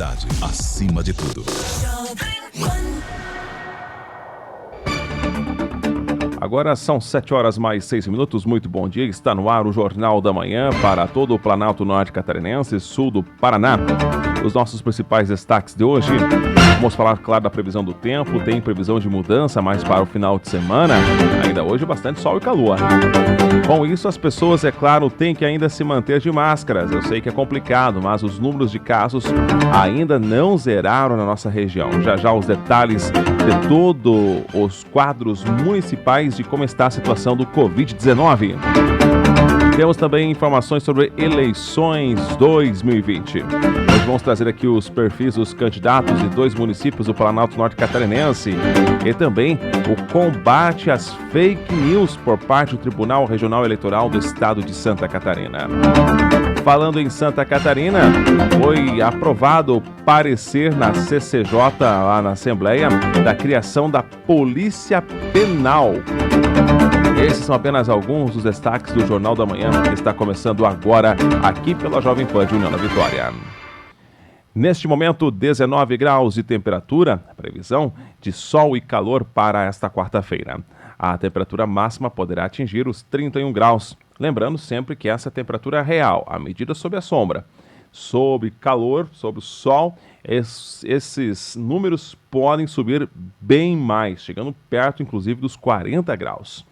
qualidade acima de tudo. Agora são 7h mais 6 minutos. Muito bom dia. Está no ar o Jornal da Manhã para todo o Planalto Norte Catarinense e sul do Paraná. Os nossos principais destaques de hoje. Vamos falar, claro, da previsão do tempo. Tem previsão de mudança mais para o final de semana. Ainda hoje bastante sol e calor. Com isso, as pessoas, é claro, têm que ainda se manter de máscaras. Eu sei que é complicado, mas os números de casos ainda não zeraram na nossa região. Já já os detalhes de todos os quadros municipais de como está a situação do Covid-19. Temos também informações sobre eleições 2020. Hoje vamos trazer aqui os perfis dos candidatos de 2 municípios do Planalto Norte Catarinense e também o combate às fake news por parte do Tribunal Regional Eleitoral do Estado de Santa Catarina. Falando em Santa Catarina, foi aprovado o parecer na CCJ, lá na Assembleia, da criação da Polícia Penal. Esses são apenas alguns dos destaques do Jornal da Manhã, que está começando agora aqui pela Jovem Pan de União da Vitória. Neste momento, 19 graus de temperatura, previsão de sol e calor para esta quarta-feira. A temperatura máxima poderá atingir os 31 graus. Lembrando sempre que essa é a temperatura real, a medida sob a sombra. Sobre calor, sobre o sol, esses números podem subir bem mais, chegando perto, inclusive, dos 40 graus.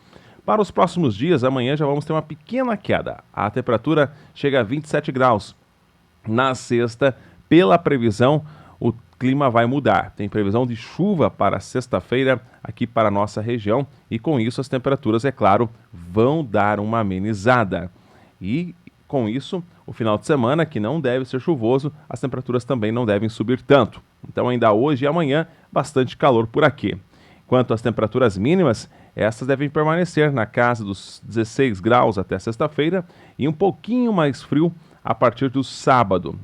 Para os próximos dias, amanhã já vamos ter uma pequena queda. A temperatura chega a 27 graus. Na sexta, pela previsão, o clima vai mudar. Tem previsão de chuva para sexta-feira aqui para a nossa região e com isso as temperaturas, é claro, vão dar uma amenizada. E com isso, o final de semana, que não deve ser chuvoso, as temperaturas também não devem subir tanto. Então ainda hoje e amanhã, bastante calor por aqui. Quanto às temperaturas mínimas, essas devem permanecer na casa dos 16 graus até sexta-feira e um pouquinho mais frio a partir do sábado,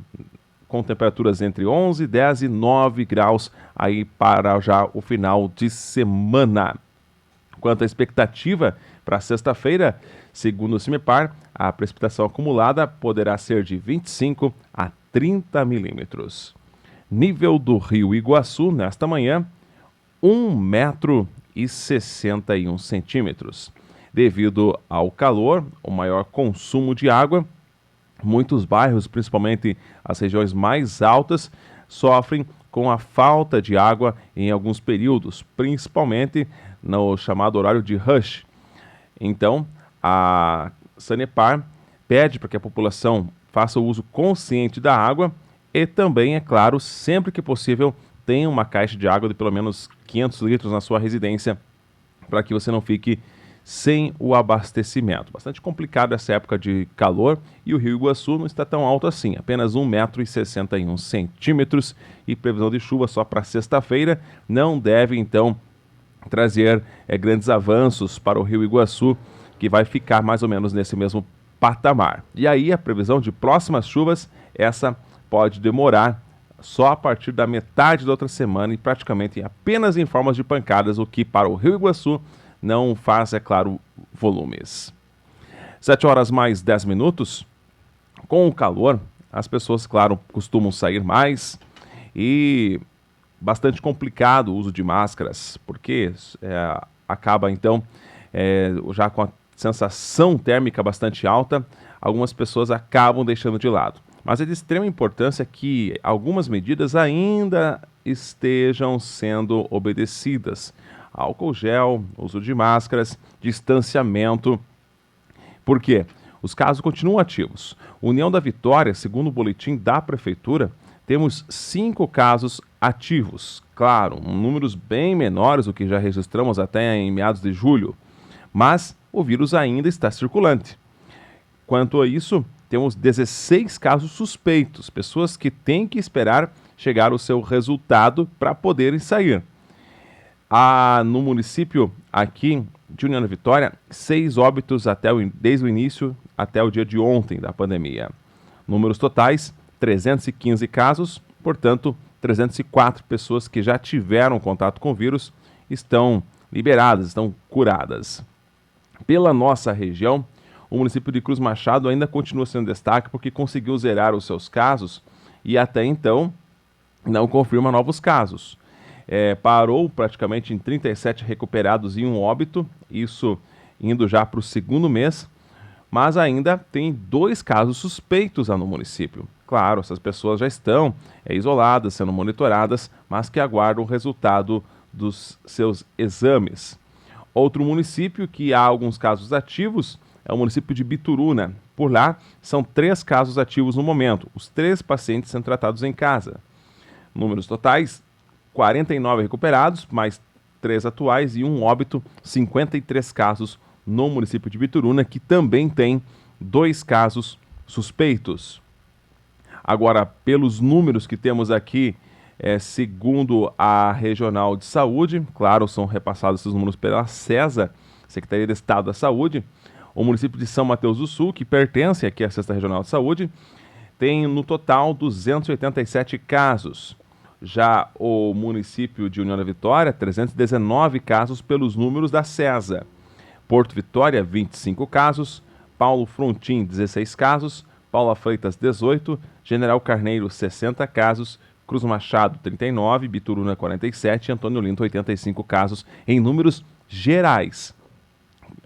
com temperaturas entre 11, 10 e 9 graus aí para já o final de semana. Quanto à expectativa para sexta-feira, segundo o CIMEPAR, a precipitação acumulada poderá ser de 25 a 30 milímetros. Nível do Rio Iguaçu, nesta manhã, 1,61 centímetros. Devido ao calor, o maior consumo de água, muitos bairros, principalmente as regiões mais altas, sofrem com a falta de água em alguns períodos, principalmente no chamado horário de rush. Então, a Sanepar pede para que a população faça o uso consciente da água e também, é claro, sempre que possível, tenha uma caixa de água de pelo menos 500 litros na sua residência para que você não fique sem o abastecimento. Bastante complicado essa época de calor e o Rio Iguaçu não está tão alto assim, apenas 1,61 centímetros e previsão de chuva só para sexta-feira. Não deve, então, trazer grandes avanços para o Rio Iguaçu, que vai ficar mais ou menos nesse mesmo patamar. E aí a previsão de próximas chuvas, essa pode demorar só a partir da metade da outra semana e praticamente apenas em formas de pancadas, o que para o Rio Iguaçu não faz, é claro, volumes. 7h mais 10 minutos. Com o calor, as pessoas, claro, costumam sair mais e bastante complicado o uso de máscaras, porque acaba, então, já com a sensação térmica bastante alta, algumas pessoas acabam deixando de lado. Mas é de extrema importância que algumas medidas ainda estejam sendo obedecidas. Álcool gel, uso de máscaras, distanciamento. Por quê? Os casos continuam ativos. União da Vitória, segundo o boletim da Prefeitura, temos 5 casos ativos. Claro, números bem menores do que já registramos até em meados de julho. Mas o vírus ainda está circulante. Quanto a isso, temos 16 casos suspeitos, pessoas que têm que esperar chegar o seu resultado para poderem sair. No município aqui de União da Vitória, 6 óbitos desde o início até o dia de ontem da pandemia. Números totais, 315 casos, portanto, 304 pessoas que já tiveram contato com o vírus estão liberadas, estão curadas. Pela nossa região, o município de Cruz Machado ainda continua sendo destaque porque conseguiu zerar os seus casos e até então não confirma novos casos. Parou praticamente em 37 recuperados e um óbito, isso indo já para o segundo mês, mas ainda tem 2 casos suspeitos lá no município. Claro, essas pessoas já estão isoladas, sendo monitoradas, mas que aguardam o resultado dos seus exames. Outro município que há alguns casos ativos é o município de Bituruna. Por lá, são 3 casos ativos no momento, os 3 pacientes sendo tratados em casa. Números totais, 49 recuperados, mais 3 atuais e um óbito, 53 casos no município de Bituruna, que também tem 2 casos suspeitos. Agora, pelos números que temos aqui, segundo a Regional de Saúde, claro, são repassados esses números pela SESA, Secretaria de Estado da Saúde, o município de São Mateus do Sul, que pertence aqui à 6ª Regional de Saúde, tem no total 287 casos. Já o município de União da Vitória, 319 casos pelos números da SESA. Porto Vitória, 25 casos. Paulo Frontin, 16 casos. Paula Freitas, 18. General Carneiro, 60 casos. Cruz Machado, 39. Bituruna, 47. Antônio Olinto, 85 casos em números gerais.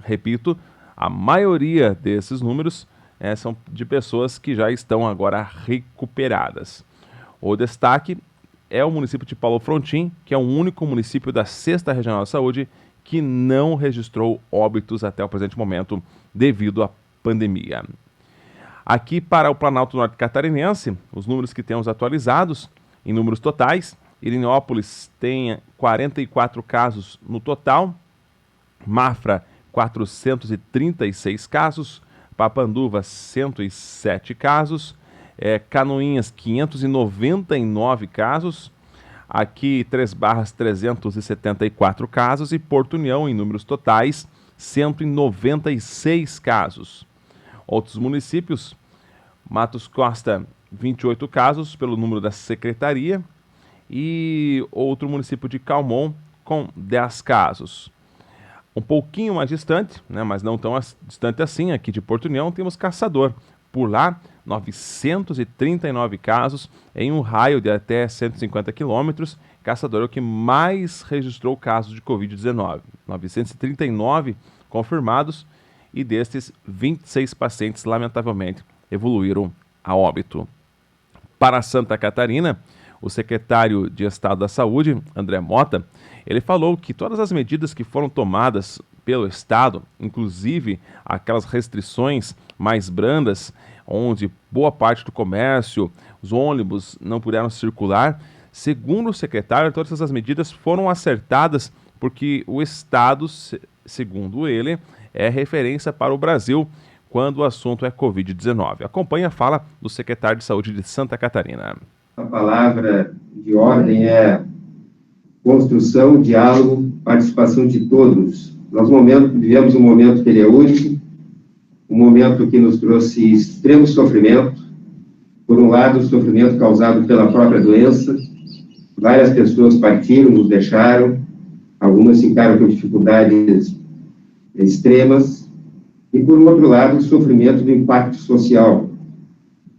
Repito, a maioria desses números são de pessoas que já estão agora recuperadas. O destaque é o município de Paulo Frontin, que é o único município da 6ª Regional de Saúde que não registrou óbitos até o presente momento devido à pandemia. Aqui para o Planalto Norte Catarinense, os números que temos atualizados, em números totais, Irinópolis tem 44 casos no total, Mafra 436 casos, Papanduva 107 casos, Canoinhas 599 casos, aqui 3 Barras 374 casos e Porto União, em números totais, 196 casos. Outros municípios, Matos Costa 28 casos pelo número da secretaria e outro município de Calmon com 10 casos. Um pouquinho mais distante, mas não tão distante assim, aqui de Porto União, temos Caçador. Por lá, 939 casos em um raio de até 150 quilômetros. Caçador é o que mais registrou casos de Covid-19. 939 confirmados e destes, 26 pacientes, lamentavelmente, evoluíram a óbito. Para Santa Catarina, o secretário de Estado da Saúde, André Mota, ele falou que todas as medidas que foram tomadas pelo Estado, inclusive aquelas restrições mais brandas, onde boa parte do comércio, os ônibus não puderam circular, segundo o secretário, todas essas medidas foram acertadas porque o Estado, segundo ele, é referência para o Brasil quando o assunto é Covid-19. Acompanhe a fala do secretário de Saúde de Santa Catarina. A palavra de ordem é construção, diálogo, participação de todos. Nós vivemos um momento que ele é único, um momento que nos trouxe extremo sofrimento. Por um lado, o sofrimento causado pela própria doença. Várias pessoas partiram, nos deixaram, algumas ficaram com dificuldades extremas. E, por outro lado, o sofrimento do impacto social.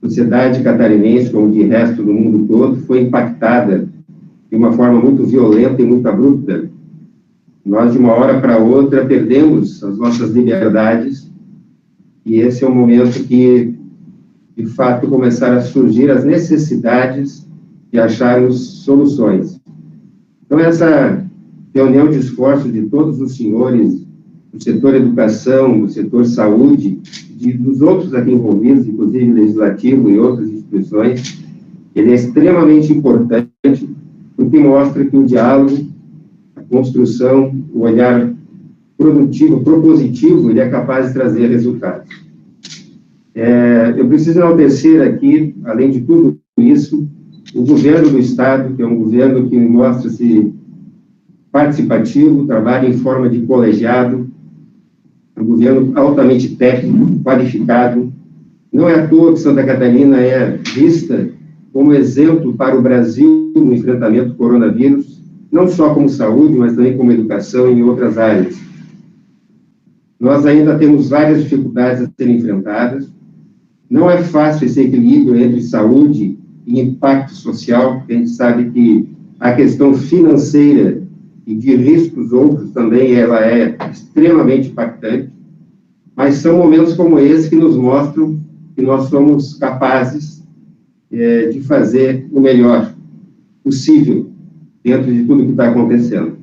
A sociedade catarinense, como de resto do mundo todo, foi impactada de uma forma muito violenta e muito abrupta. Nós, de uma hora para outra, perdemos as nossas liberdades, e esse é o momento que, de fato, começaram a surgir as necessidades de acharmos soluções. Então, essa reunião de esforços de todos os senhores do setor educação, do setor saúde, dos outros aqui envolvidos, inclusive legislativo e outras instituições, ele é extremamente importante, porque mostra que o diálogo, a construção, o olhar produtivo, propositivo, ele é capaz de trazer resultados. Eu preciso enaltecer aqui, além de tudo isso, o governo do Estado, que é um governo que mostra-se participativo, trabalha em forma de colegiado, um governo altamente técnico, qualificado. Não é à toa que Santa Catarina é vista como exemplo para o Brasil no enfrentamento do coronavírus, não só como saúde, mas também como educação e em outras áreas. Nós ainda temos várias dificuldades a serem enfrentadas. Não é fácil esse equilíbrio entre saúde e impacto social, porque a gente sabe que a questão financeira e de riscos outros também ela é extremamente impactante, mas são momentos como esse que nos mostram que nós somos capazes de fazer o melhor possível dentro de tudo que está acontecendo.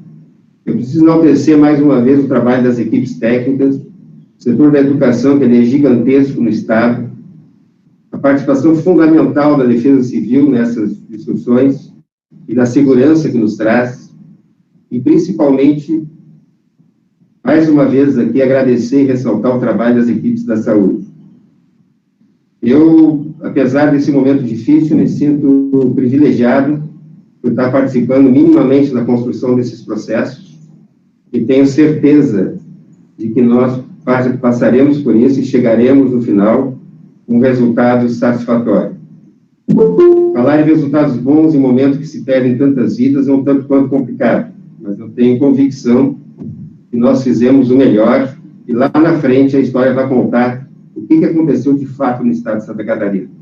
Eu preciso enaltecer mais uma vez o trabalho das equipes técnicas, o setor da educação, que ele é gigantesco no Estado, a participação fundamental da Defesa Civil nessas discussões e da segurança que nos traz, e principalmente, mais uma vez aqui, agradecer e ressaltar o trabalho das equipes da saúde. Eu, apesar desse momento difícil, me sinto privilegiado por estar participando minimamente da construção desses processos, e tenho certeza de que nós passaremos por isso e chegaremos no final com um resultado satisfatório. Falar em resultados bons em momentos que se perdem tantas vidas é um tanto quanto complicado, mas eu tenho convicção que nós fizemos o melhor e lá na frente a história vai contar o que aconteceu de fato no estado de Santa Catarina.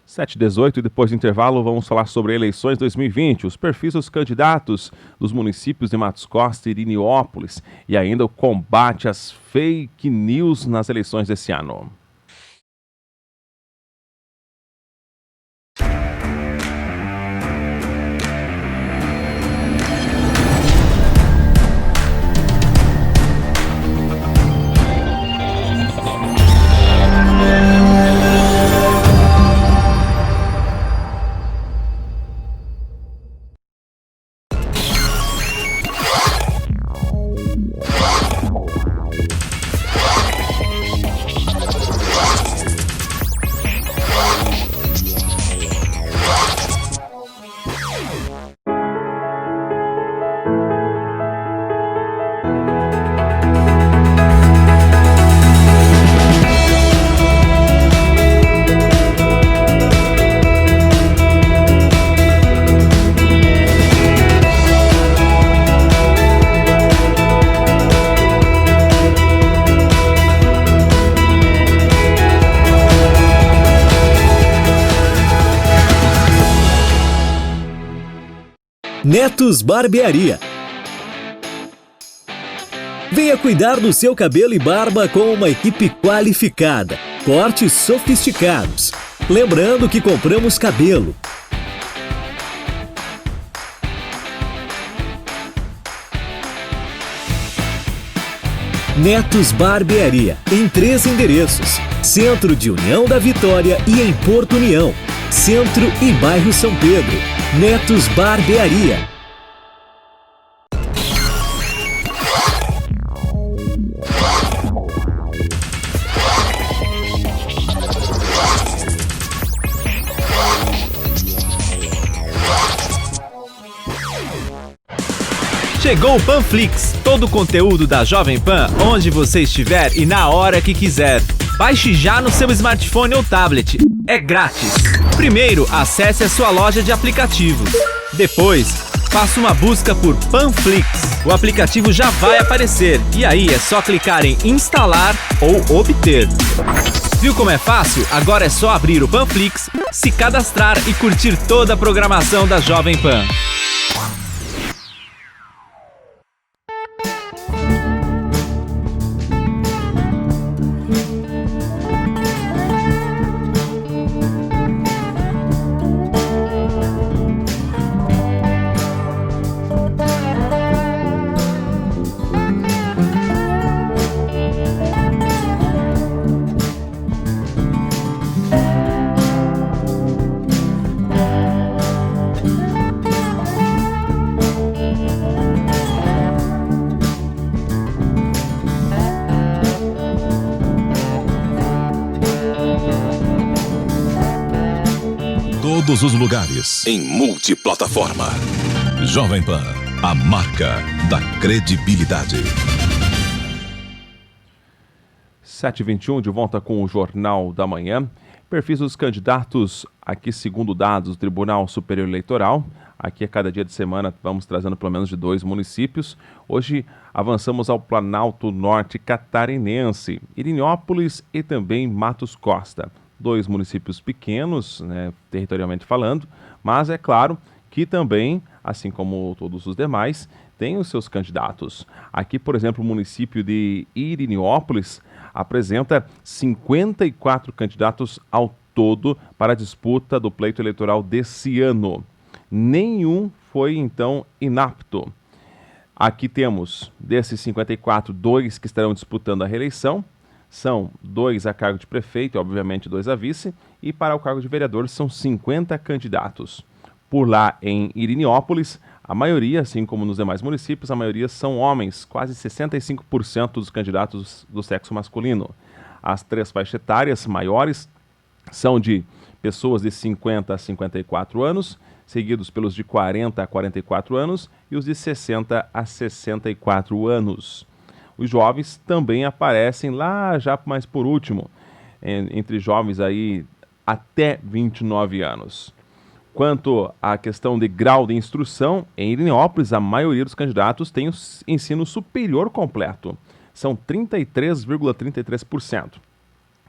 7h18 e depois do intervalo vamos falar sobre eleições 2020, os perfis dos candidatos dos municípios de Matos Costa e Iriniópolis e ainda o combate às fake news nas eleições desse ano. Netos Barbearia. Venha cuidar do seu cabelo e barba com uma equipe qualificada, cortes sofisticados. Lembrando que compramos cabelo. Netos Barbearia, em 3 endereços: Centro de União da Vitória e em Porto União, Centro e Bairro São Pedro. Netos Barbearia. Chegou o Panflix, todo o conteúdo da Jovem Pan, onde você estiver e na hora que quiser. Baixe já no seu smartphone ou tablet. É grátis. Primeiro, acesse a sua loja de aplicativos. Depois, faça uma busca por Panflix. O aplicativo já vai aparecer e aí é só clicar em instalar ou obter. Viu como é fácil? Agora é só abrir o Panflix, se cadastrar e curtir toda a programação da Jovem Pan. Todos os lugares, em multiplataforma. Jovem Pan, a marca da credibilidade. 7h21, de volta com o Jornal da Manhã. Perfis dos candidatos, aqui segundo dados do Tribunal Superior Eleitoral. Aqui a cada dia de semana vamos trazendo pelo menos de 2 municípios. Hoje avançamos ao Planalto Norte Catarinense, Iriniópolis e também Matos Costa. 2 municípios pequenos, né, territorialmente falando, mas é claro que também, assim como todos os demais, tem os seus candidatos. Aqui, por exemplo, o município de Iriniópolis apresenta 54 candidatos ao todo para a disputa do pleito eleitoral desse ano. Nenhum foi, então, inapto. Aqui temos, desses 54, 2 que estarão disputando a reeleição. São 2 a cargo de prefeito e, obviamente, 2 a vice. E para o cargo de vereador são 50 candidatos. Por lá, em Iriniópolis, a maioria, assim como nos demais municípios, a maioria são homens, quase 65% dos candidatos do sexo masculino. As 3 faixas etárias maiores são de pessoas de 50 a 54 anos, seguidos pelos de 40 a 44 anos e os de 60 a 64 anos. Os jovens também aparecem lá já mais por último, entre jovens aí até 29 anos. Quanto à questão de grau de instrução, em Iriniópolis, a maioria dos candidatos tem o ensino superior completo. São 33,33%.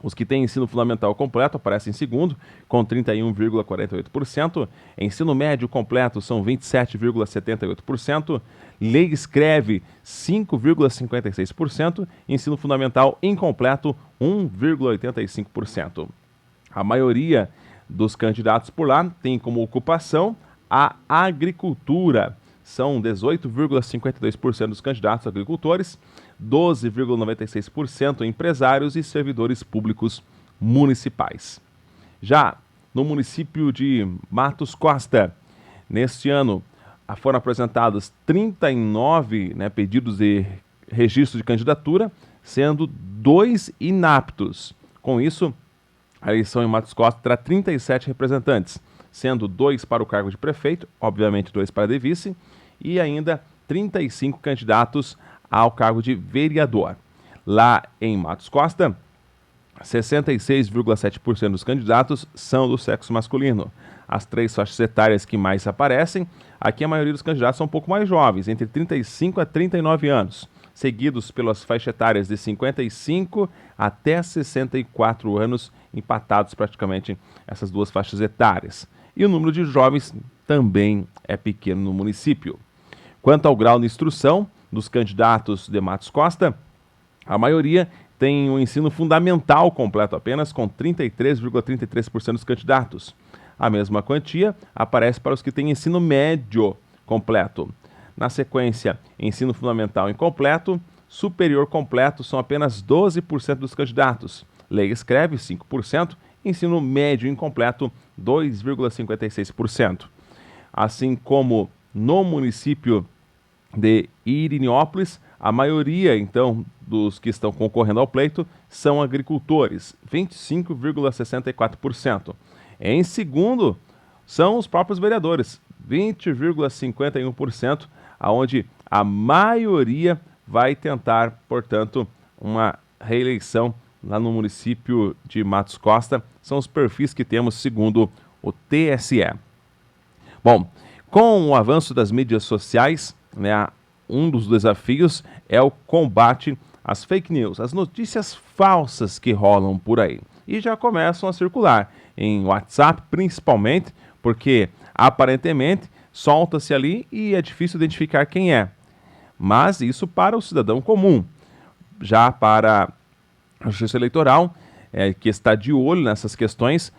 Os que têm ensino fundamental completo aparecem em segundo, com 31,48%. Ensino médio completo são 27,78%. Lei escreve 5,56%. Ensino fundamental incompleto 1,85%. A maioria dos candidatos por lá tem como ocupação a agricultura. São 18,52% dos candidatos agricultores, 12,96% empresários e servidores públicos municipais. Já no município de Matos Costa, neste ano, foram apresentados 39 pedidos de registro de candidatura, sendo 2 inaptos. Com isso, a eleição em Matos Costa terá 37 representantes, sendo 2 para o cargo de prefeito, obviamente 2 para de vice, e ainda 35 candidatos ao cargo de vereador. Lá em Matos Costa, 66,7% dos candidatos são do sexo masculino. As 3 faixas etárias que mais aparecem, aqui a maioria dos candidatos são um pouco mais jovens, entre 35 a 39 anos, seguidos pelas faixas etárias de 55 até 64 anos, empatados praticamente essas 2 faixas etárias. E o número de jovens também é pequeno no município. Quanto ao grau de instrução dos candidatos de Matos Costa, a maioria tem o ensino fundamental completo apenas, com 33,33% dos candidatos. A mesma quantia aparece para os que têm ensino médio completo. Na sequência, ensino fundamental incompleto, superior completo são apenas 12% dos candidatos. Lei escreve 5%, ensino médio incompleto 2,56%. Assim como no município de Iriniópolis, a maioria, então, dos que estão concorrendo ao pleito são agricultores, 25,64%. Em segundo, são os próprios vereadores, 20,51%, aonde a maioria vai tentar, portanto, uma reeleição lá no município de Matos Costa. São os perfis que temos segundo o TSE. Bom, com o avanço das mídias sociais, um dos desafios é o combate às fake news, as notícias falsas que rolam por aí. E já começam a circular, em WhatsApp principalmente, porque aparentemente solta-se ali e é difícil identificar quem é. Mas isso para o cidadão comum. Já para a Justiça Eleitoral, que está de olho nessas questões,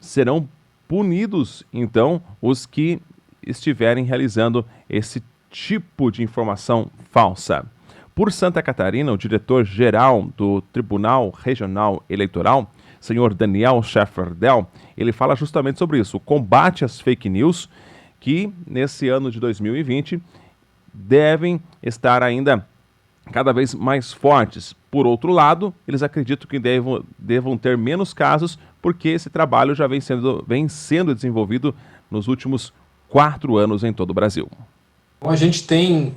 serão punidos, então, os que estiverem realizando esse tipo de informação falsa. Por Santa Catarina, o diretor-geral do Tribunal Regional Eleitoral, senhor Daniel Schefferdel, ele fala justamente sobre isso, o combate às fake news, que nesse ano de 2020 devem estar ainda cada vez mais fortes. Por outro lado, eles acreditam que devam ter menos casos, porque esse trabalho já vem sendo desenvolvido nos últimos 4 anos em todo o Brasil. A gente tem,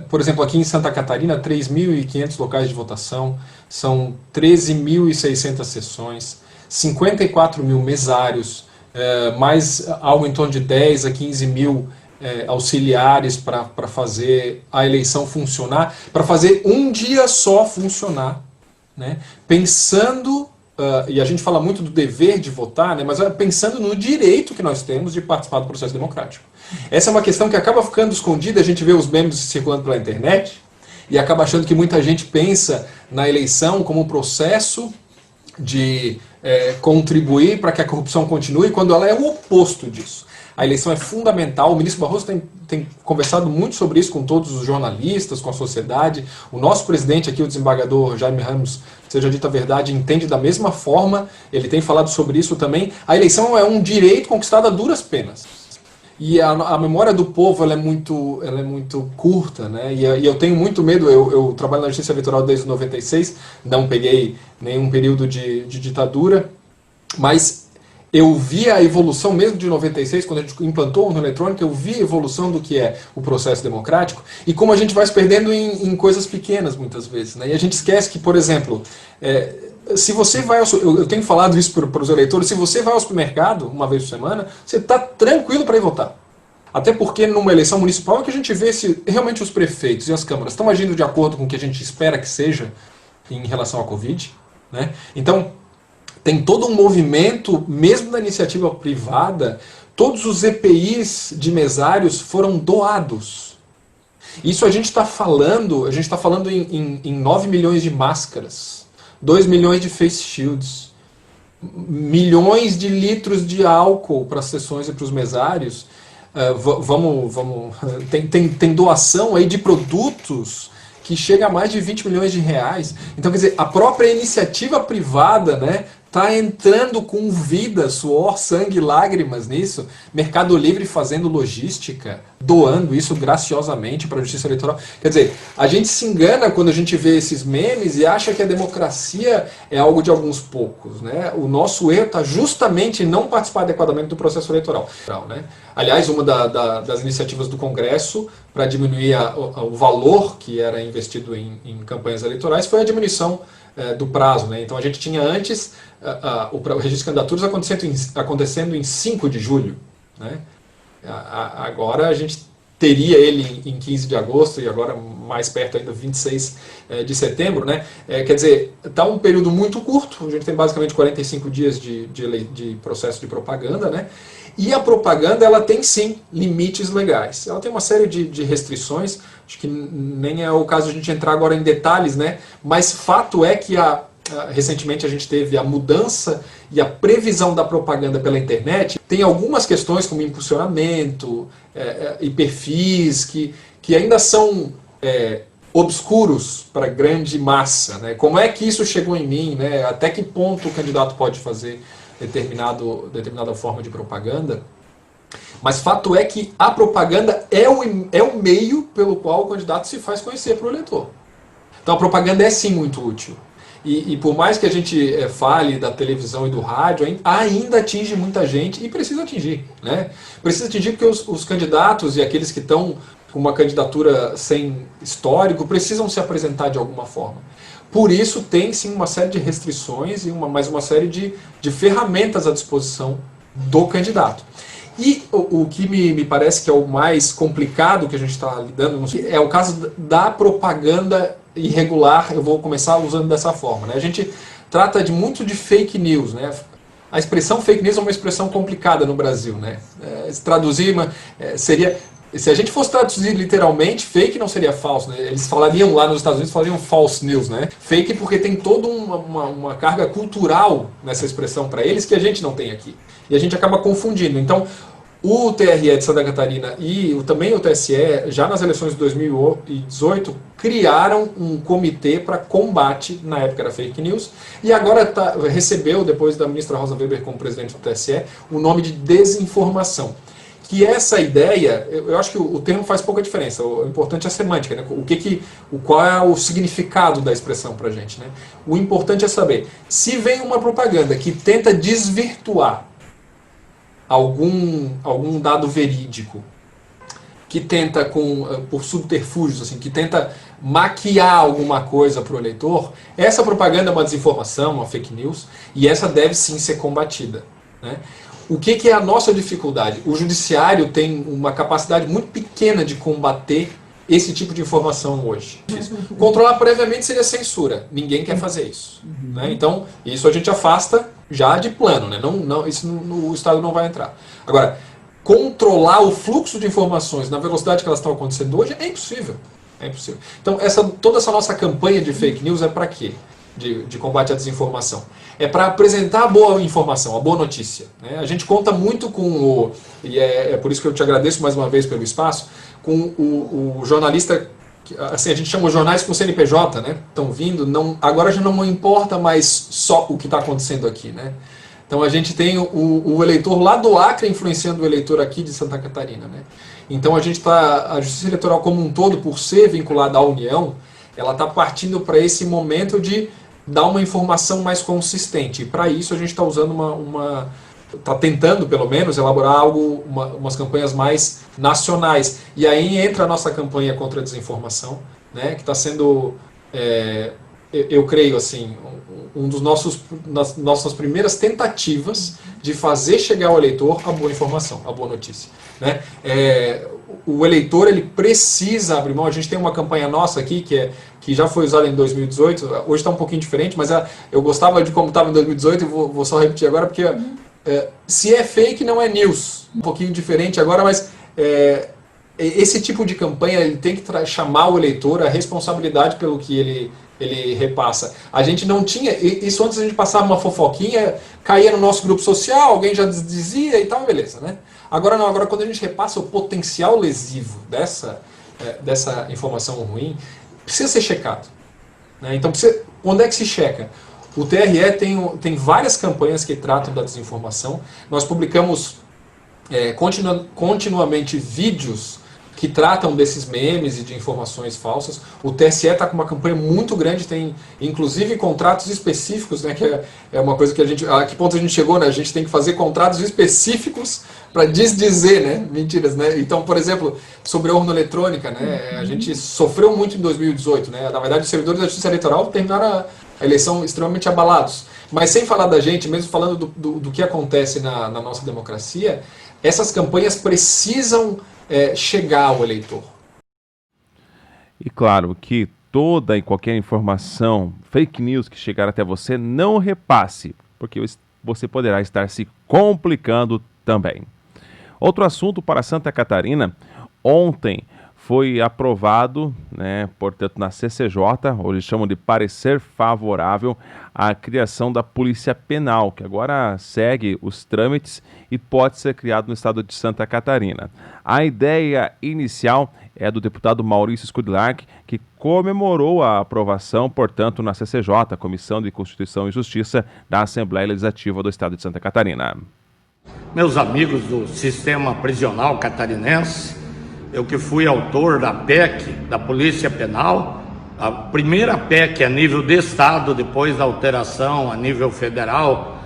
por exemplo, aqui em Santa Catarina, 3.500 locais de votação, são 13.600 sessões, 54 mil mesários, mais algo em torno de 10 a 15 mil auxiliares para fazer a eleição funcionar, para fazer um dia só funcionar, né? Pensando e a gente fala muito do dever de votar, né, mas pensando no direito que nós temos de participar do processo democrático. Essa é uma questão que acaba ficando escondida, a gente vê os memes circulando pela internet e acaba achando que muita gente pensa na eleição como um processo de contribuir para que a corrupção continue, quando ela é o oposto disso. A eleição é fundamental, o ministro Barroso tem conversado muito sobre isso com todos os jornalistas, com a sociedade. O nosso presidente aqui, o desembargador Jaime Ramos, seja dita a verdade, entende da mesma forma, ele tem falado sobre isso também. A eleição é um direito conquistado a duras penas. E a memória do povo ela é muito curta, né? E eu tenho muito medo, eu trabalho na Justiça Eleitoral desde 96, não peguei nenhum período de ditadura, mas eu vi a evolução mesmo de 96, quando a gente implantou a urna eletrônica, eu vi a evolução do que é o processo democrático e como a gente vai se perdendo em coisas pequenas muitas vezes, né? E a gente esquece que, por exemplo, se você vai eu tenho falado isso para os eleitores, se você vai ao supermercado uma vez por semana, você está tranquilo para ir votar. Até porque numa eleição municipal é que a gente vê se realmente os prefeitos e as câmaras estão agindo de acordo com o que a gente espera que seja em relação à Covid, né? Então, tem todo um movimento, mesmo da iniciativa privada, todos os EPIs de mesários foram doados. Isso a gente está falando em 9 milhões de máscaras, 2 milhões de face shields, milhões de litros de álcool para as sessões e para os mesários. Tem doação aí de produtos que chega a mais de 20 milhões de reais. Então, quer dizer, a própria iniciativa privada, né, está entrando com vida, suor, sangue e lágrimas nisso. Mercado Livre fazendo logística, doando isso graciosamente para a Justiça Eleitoral. Quer dizer, a gente se engana quando a gente vê esses memes e acha que a democracia é algo de alguns poucos, né? O nosso erro está justamente em não participar adequadamente do processo eleitoral, né? Aliás, uma das iniciativas do Congresso para diminuir o valor que era investido em campanhas eleitorais foi a diminuição do prazo, né? Então a gente tinha antes o registro de candidaturas acontecendo em 5 de julho, né? Agora a gente teria ele em 15 de agosto e agora mais perto ainda 26 de setembro, né? Quer dizer, está um período muito curto, a gente tem basicamente 45 dias de processo de propaganda, né? E a propaganda, ela tem sim limites legais. Ela tem uma série de restrições, acho que nem é o caso de a gente entrar agora em detalhes, né? Mas fato é que recentemente a gente teve a mudança e a previsão da propaganda pela internet. Tem algumas questões como impulsionamento e perfis que ainda são obscuros para a grande massa, né? Como é que isso chegou em mim, né? Até que ponto o candidato pode fazer determinada forma de propaganda. Mas fato é que a propaganda é o meio pelo qual o candidato se faz conhecer para o eleitor. Então a propaganda é sim muito útil. E por mais que a gente fale da televisão e do rádio, ainda atinge muita gente e precisa atingir, né? Precisa atingir porque os candidatos e aqueles que estão com uma candidatura sem histórico precisam se apresentar de alguma forma. Por isso tem sim uma série de restrições e mais uma série de ferramentas à disposição do candidato. E o que me parece que é o mais complicado que a gente está lidando é o caso da propaganda irregular. Eu vou começar usando dessa forma, né? A gente trata muito de fake news, né? A expressão fake news é uma expressão complicada no Brasil, né? Se traduzir seria... Se a gente fosse traduzir literalmente, fake não seria falso, né? Eles falariam lá nos Estados Unidos, falariam false news, né? Fake porque tem toda uma carga cultural nessa expressão para eles que a gente não tem aqui. E a gente acaba confundindo. Então, o TRE de Santa Catarina e também o TSE, já nas eleições de 2018, criaram um comitê para combate, na época era fake news, e agora recebeu, depois da ministra Rosa Weber como presidente do TSE, o nome de desinformação. Que essa ideia, eu acho que o termo faz pouca diferença, o importante é a semântica, né? Qual é o significado da expressão para a gente, né? O importante é saber, se vem uma propaganda que tenta desvirtuar algum dado verídico, que tenta, por subterfúgios, assim, que tenta maquiar alguma coisa para o eleitor, essa propaganda é uma desinformação, uma fake news, e essa deve sim ser combatida, né? O que é a nossa dificuldade? O judiciário tem uma capacidade muito pequena de combater esse tipo de informação hoje. Controlar previamente seria censura. Ninguém quer fazer isso. Né? Então, isso a gente afasta já de plano. Né? O Estado não vai entrar. Agora, controlar o fluxo de informações na velocidade que elas estão acontecendo hoje é impossível. É impossível. Então, toda essa nossa campanha de fake news é para quê? De combate à desinformação. É para apresentar a boa informação, a boa notícia. Né? A gente conta muito com e é por isso que eu te agradeço mais uma vez pelo espaço, com o jornalista, assim, a gente chama os jornais com CNPJ, né? Estão vindo, agora já não importa mais só o que está acontecendo aqui. Né? Então a gente tem o eleitor lá do Acre influenciando o eleitor aqui de Santa Catarina. Né? Então a Justiça Eleitoral como um todo, por ser vinculada à União, ela está partindo para esse momento de dar uma informação mais consistente. E para isso a gente está usando está tentando pelo menos elaborar umas campanhas mais nacionais. E aí entra a nossa campanha contra a desinformação, né, que está sendo, eu creio assim, um dos nossas primeiras tentativas de fazer chegar ao eleitor a boa informação, a boa notícia. Né? O eleitor ele precisa abrir mão. A gente tem uma campanha nossa aqui que já foi usada em 2018, hoje está um pouquinho diferente, mas eu gostava de como estava em 2018 e vou só repetir agora, porque se é fake não é news, um pouquinho diferente agora, mas esse tipo de campanha ele tem que chamar o eleitor a responsabilidade pelo que ele repassa. A gente não tinha, isso antes a gente passava uma fofoquinha, caía no nosso grupo social, alguém já dizia e tal, beleza, né? Agora não, agora quando a gente repassa o potencial lesivo dessa informação ruim, precisa ser checado. Né? Então, onde é que se checa? O TRE tem várias campanhas que tratam da desinformação. Nós publicamos continuamente vídeos que tratam desses memes e de informações falsas. O TSE está com uma campanha muito grande, tem inclusive contratos específicos, né, que é uma coisa que a que ponto a gente chegou, né? A gente tem que fazer contratos específicos para desdizer, né? Mentiras, né? Então, por exemplo, sobre a urna eletrônica, né? A gente sofreu muito em 2018, né? Na verdade, os servidores da Justiça Eleitoral terminaram a eleição extremamente abalados. Mas sem falar da gente, mesmo falando do que acontece na nossa democracia, essas campanhas precisam chegar ao eleitor. E claro que toda e qualquer informação, fake news que chegar até você, não repasse, porque você poderá estar se complicando também. Outro assunto para Santa Catarina, ontem foi aprovado, né, portanto na CCJ, hoje chamam de parecer favorável, à criação da Polícia Penal, que agora segue os trâmites e pode ser criado no estado de Santa Catarina. A ideia inicial é do deputado Maurício Skudlark, que comemorou a aprovação, portanto, na CCJ, Comissão de Constituição e Justiça da Assembleia Legislativa do estado de Santa Catarina. Meus amigos do sistema prisional catarinense, eu que fui autor da PEC, da Polícia Penal, a primeira PEC a nível de Estado, depois da alteração a nível federal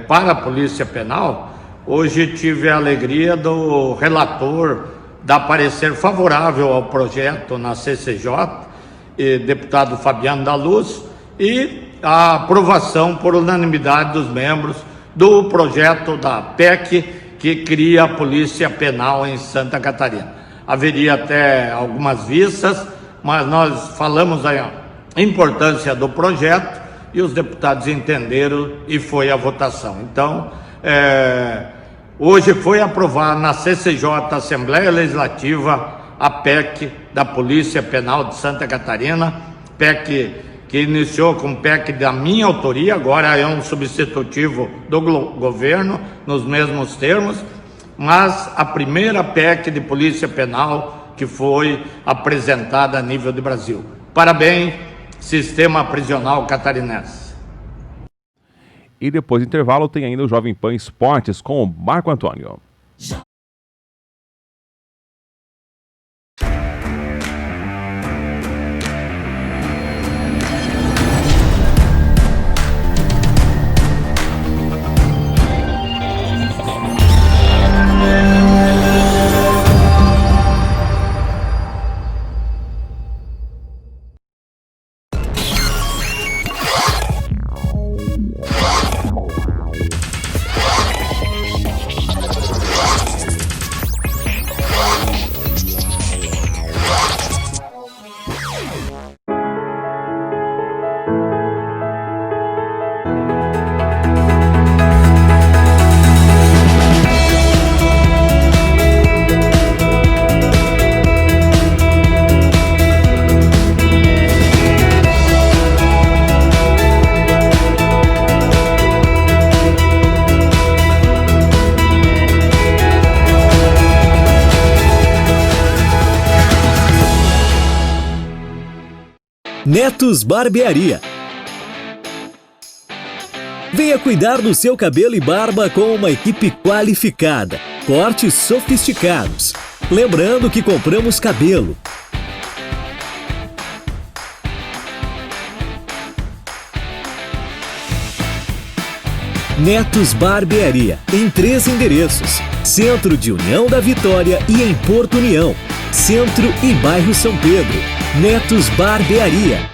para a Polícia Penal, hoje tive a alegria do relator dar parecer favorável ao projeto na CCJ, deputado Fabiano da Luz, e a aprovação por unanimidade dos membros do projeto da PEC que cria a Polícia Penal em Santa Catarina. Haveria até algumas vistas, mas nós falamos a importância do projeto e os deputados entenderam e foi a votação. Então, hoje foi aprovada na CCJ, Assembleia Legislativa, a PEC da Polícia Penal de Santa Catarina, PEC que iniciou com PEC da minha autoria, agora é um substitutivo do governo, nos mesmos termos, mas a primeira PEC de Polícia Penal que foi apresentada a nível de Brasil. Parabéns, sistema prisional catarinense. E depois do intervalo tem ainda o Jovem Pan Esportes com o Marco Antônio. Netos Barbearia. Venha cuidar do seu cabelo e barba com uma equipe qualificada, cortes sofisticados. Lembrando que compramos cabelo. Netos Barbearia, em 3 endereços: Centro de União da Vitória e em Porto União, Centro e Bairro São Pedro. Netos Barbearia.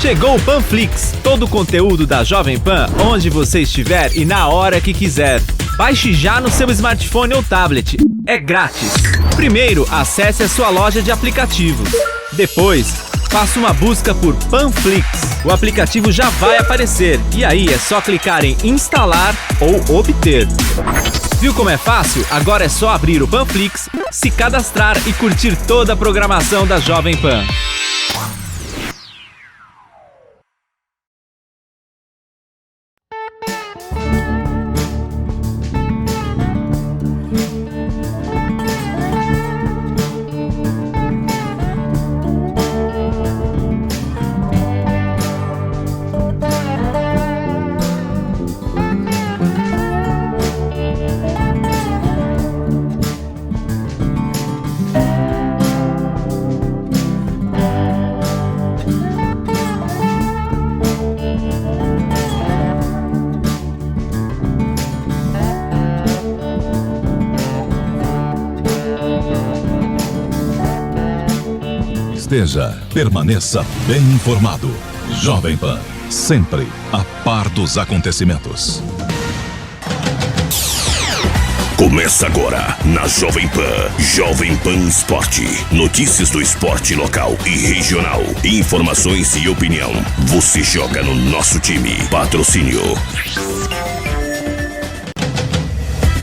Chegou o Panflix, todo o conteúdo da Jovem Pan, onde você estiver e na hora que quiser. Baixe já no seu smartphone ou tablet. É grátis. Primeiro, acesse a sua loja de aplicativos. Depois, faça uma busca por Panflix. O aplicativo já vai aparecer e aí é só clicar em instalar ou obter. Viu como é fácil? Agora é só abrir o Panflix, se cadastrar e curtir toda a programação da Jovem Pan. Permaneça bem informado. Jovem Pan, sempre a par dos acontecimentos. Começa agora na Jovem Pan Esporte. Notícias do esporte local e regional. Informações e opinião. Você joga no nosso time. Patrocínio.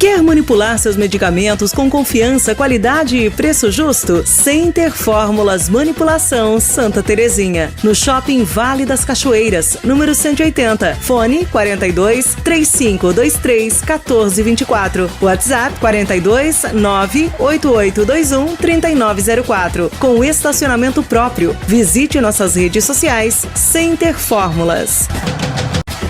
Quer manipular seus medicamentos com confiança, qualidade e preço justo? Center Fórmulas Manipulação Santa Terezinha. No Shopping Vale das Cachoeiras, número 180. Fone 42 3523 1424. WhatsApp 42 98821 3904. Com estacionamento próprio. Visite nossas redes sociais. Center Fórmulas.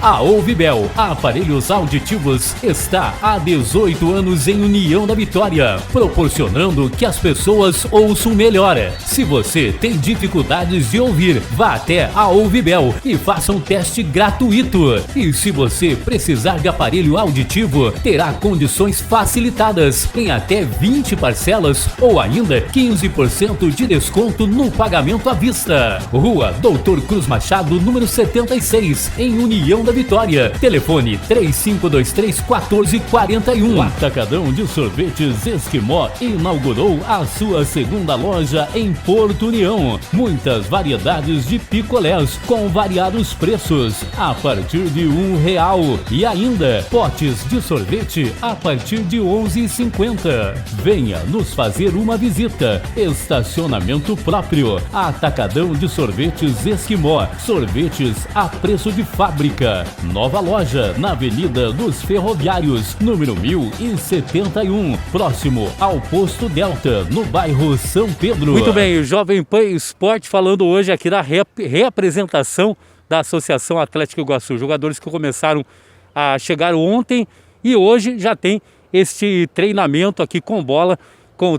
A Ouvibel, aparelhos auditivos, está há 18 anos em União da Vitória, proporcionando que as pessoas ouçam melhor. Se você tem dificuldades de ouvir, vá até a Ouvibel e faça um teste gratuito. E se você precisar de aparelho auditivo, terá condições facilitadas em até 20 parcelas ou ainda 15% de desconto no pagamento à vista. Rua Doutor Cruz Machado, número 76, em União da Vitória. Telefone 3523-1441. O Atacadão de Sorvetes Esquimó inaugurou a sua segunda loja em Porto União. Muitas variedades de picolés com variados preços a partir de R$1. E ainda potes de sorvete a partir de R$11,50. Venha nos fazer uma visita. Estacionamento próprio. Atacadão de Sorvetes Esquimó. Sorvetes a preço de fábrica. Nova loja na Avenida dos Ferroviários, número 1071, próximo ao Posto Delta, no bairro São Pedro. Muito bem, o Jovem Pan Esporte falando hoje aqui da representação da Associação Atlético Iguaçu. Jogadores que começaram a chegar ontem e hoje já tem este treinamento aqui com bola com o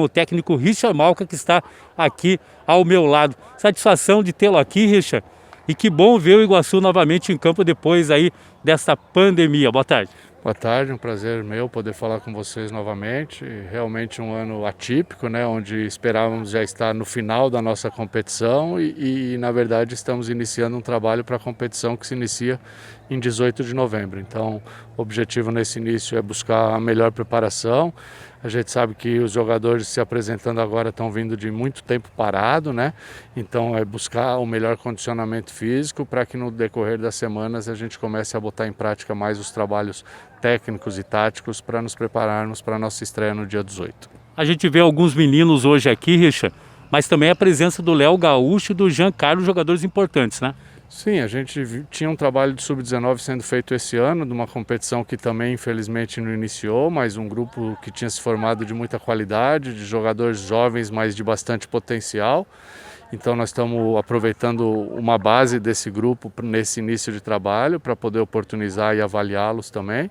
técnico Richard Malca, que está aqui ao meu lado. Satisfação de tê-lo aqui, Richard. E que bom ver o Iguaçu novamente em campo depois aí dessa pandemia. Boa tarde. Boa tarde, um prazer meu poder falar com vocês novamente. Realmente um ano atípico, né, onde esperávamos já estar no final da nossa competição e na verdade estamos iniciando um trabalho para a competição que se inicia em 18 de novembro. Então, o objetivo nesse início é buscar a melhor preparação. A gente sabe que os jogadores se apresentando agora estão vindo de muito tempo parado, né? Então é buscar o melhor condicionamento físico para que no decorrer das semanas a gente comece a botar em prática mais os trabalhos técnicos e táticos para nos prepararmos para a nossa estreia no dia 18. A gente vê alguns meninos hoje aqui, Richard, mas também a presença do Léo Gaúcho e do Jean Carlos, jogadores importantes, né? Sim, a gente tinha um trabalho de sub-19 sendo feito esse ano, de uma competição que também infelizmente não iniciou, mas um grupo que tinha se formado de muita qualidade, de jogadores jovens, mas de bastante potencial. Então nós estamos aproveitando uma base desse grupo nesse início de trabalho para poder oportunizar e avaliá-los também.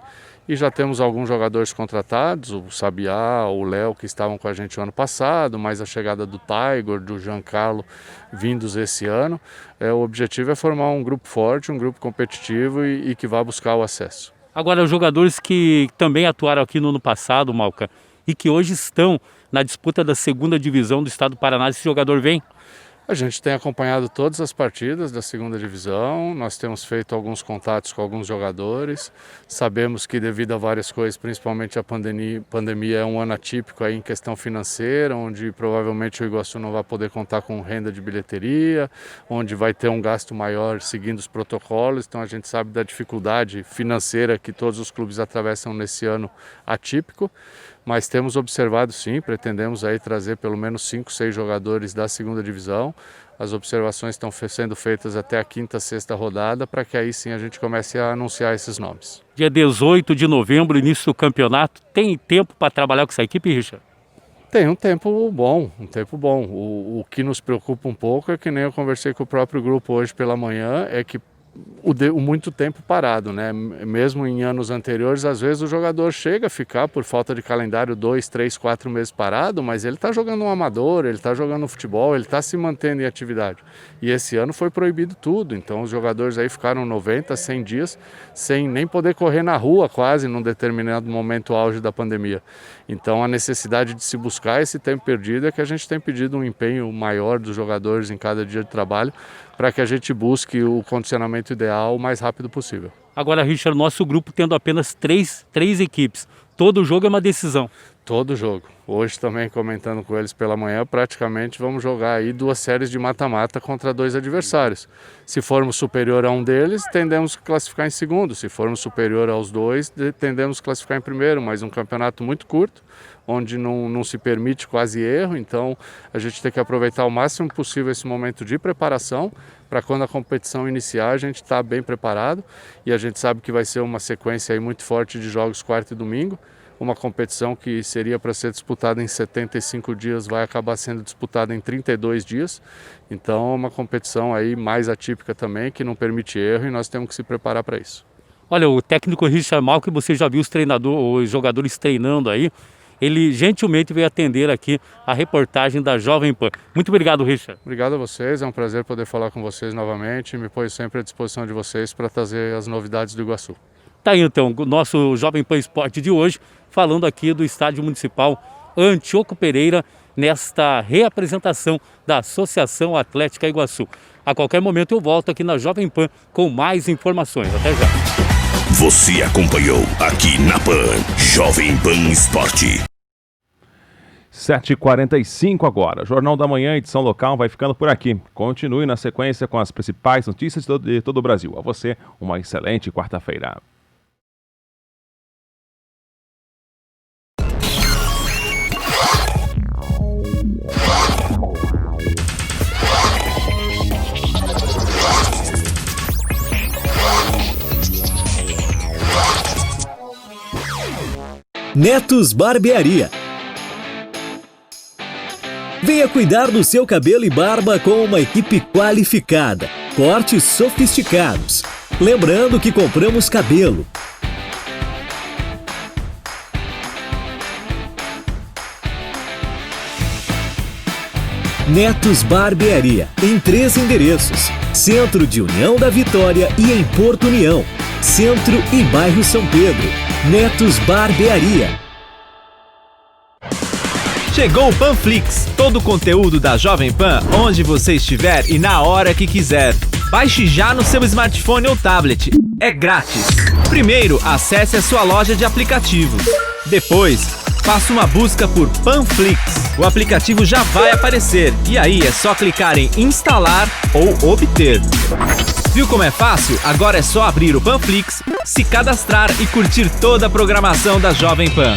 E já temos alguns jogadores contratados, o Sabiá, o Léo, que estavam com a gente o ano passado, mais a chegada do Tiger, do Giancarlo, vindos esse ano. O objetivo é formar um grupo forte, um grupo competitivo e que vá buscar o acesso. Agora, os jogadores que também atuaram aqui no ano passado, Malca, e que hoje estão na disputa da segunda divisão do estado do Paraná, esse jogador vem? A gente tem acompanhado todas as partidas da segunda divisão, nós temos feito alguns contatos com alguns jogadores, sabemos que devido a várias coisas, principalmente a pandemia é um ano atípico aí em questão financeira, onde provavelmente o Iguaçu não vai poder contar com renda de bilheteria, onde vai ter um gasto maior seguindo os protocolos, então a gente sabe da dificuldade financeira que todos os clubes atravessam nesse ano atípico. Mas temos observado sim, pretendemos aí trazer pelo menos 5, 6 jogadores da segunda divisão. As observações estão sendo feitas até a quinta, sexta rodada, para que aí sim a gente comece a anunciar esses nomes. Dia 18 de novembro, início do campeonato, tem tempo para trabalhar com essa equipe, Richard? Tem um tempo bom, O que nos preocupa um pouco é que nem eu conversei com o próprio grupo hoje pela manhã, é que o muito tempo parado, né? Mesmo em anos anteriores, às vezes o jogador chega a ficar por falta de calendário 2, 3, 4 meses parado, mas ele está jogando um amador, ele está jogando futebol, ele está se mantendo em atividade. E esse ano foi proibido tudo, então os jogadores aí ficaram 90, 100 dias sem nem poder correr na rua quase num determinado momento auge da pandemia. Então a necessidade de se buscar esse tempo perdido é que a gente tem pedido um empenho maior dos jogadores em cada dia de trabalho para que a gente busque o condicionamento ideal o mais rápido possível. Agora, Richard, nosso grupo tendo apenas três equipes, todo jogo é uma decisão. Todo jogo. Hoje também comentando com eles pela manhã, praticamente vamos jogar aí 2 séries de mata-mata contra 2 adversários. Se formos superior a um deles, tendemos a classificar em segundo. Se formos superior aos 2, tendemos a classificar em primeiro, mas um campeonato muito curto, onde não se permite quase erro, então a gente tem que aproveitar o máximo possível esse momento de preparação, para quando a competição iniciar a gente estar bem preparado, e a gente sabe que vai ser uma sequência aí muito forte de jogos quarta e domingo, uma competição que seria para ser disputada em 75 dias vai acabar sendo disputada em 32 dias, então é uma competição aí mais atípica também, que não permite erro e nós temos que se preparar para isso. Olha, o técnico Richard Malca, você já viu os jogadores treinando aí, ele gentilmente veio atender aqui a reportagem da Jovem Pan. Muito obrigado, Richard. Obrigado a vocês, é um prazer poder falar com vocês novamente, me ponho sempre à disposição de vocês para trazer as novidades do Iguaçu. Tá aí então, o nosso Jovem Pan Esporte de hoje, falando aqui do Estádio Municipal Antioco Pereira, nesta reapresentação da Associação Atlética Iguaçu. A qualquer momento eu volto aqui na Jovem Pan com mais informações. Até já. Você acompanhou aqui na Pan, Jovem Pan Esporte. 7h45 agora. Jornal da Manhã, edição local, vai ficando por aqui. Continue na sequência com as principais notícias de todo o Brasil. A você, uma excelente quarta-feira. Netos Barbearia. Venha cuidar do seu cabelo e barba com uma equipe qualificada, cortes sofisticados. Lembrando que compramos cabelo. Netos Barbearia, em 3 endereços: Centro de União da Vitória e em Porto União, Centro e Bairro São Pedro. Netos Barbearia. Chegou o Panflix, todo o conteúdo da Jovem Pan, onde você estiver e na hora que quiser. Baixe já no seu smartphone ou tablet. É grátis. Primeiro, acesse a sua loja de aplicativos. Depois, faça uma busca por Panflix. O aplicativo já vai aparecer e aí é só clicar em instalar ou obter. Viu como é fácil? Agora é só abrir o Panflix, se cadastrar e curtir toda a programação da Jovem Pan.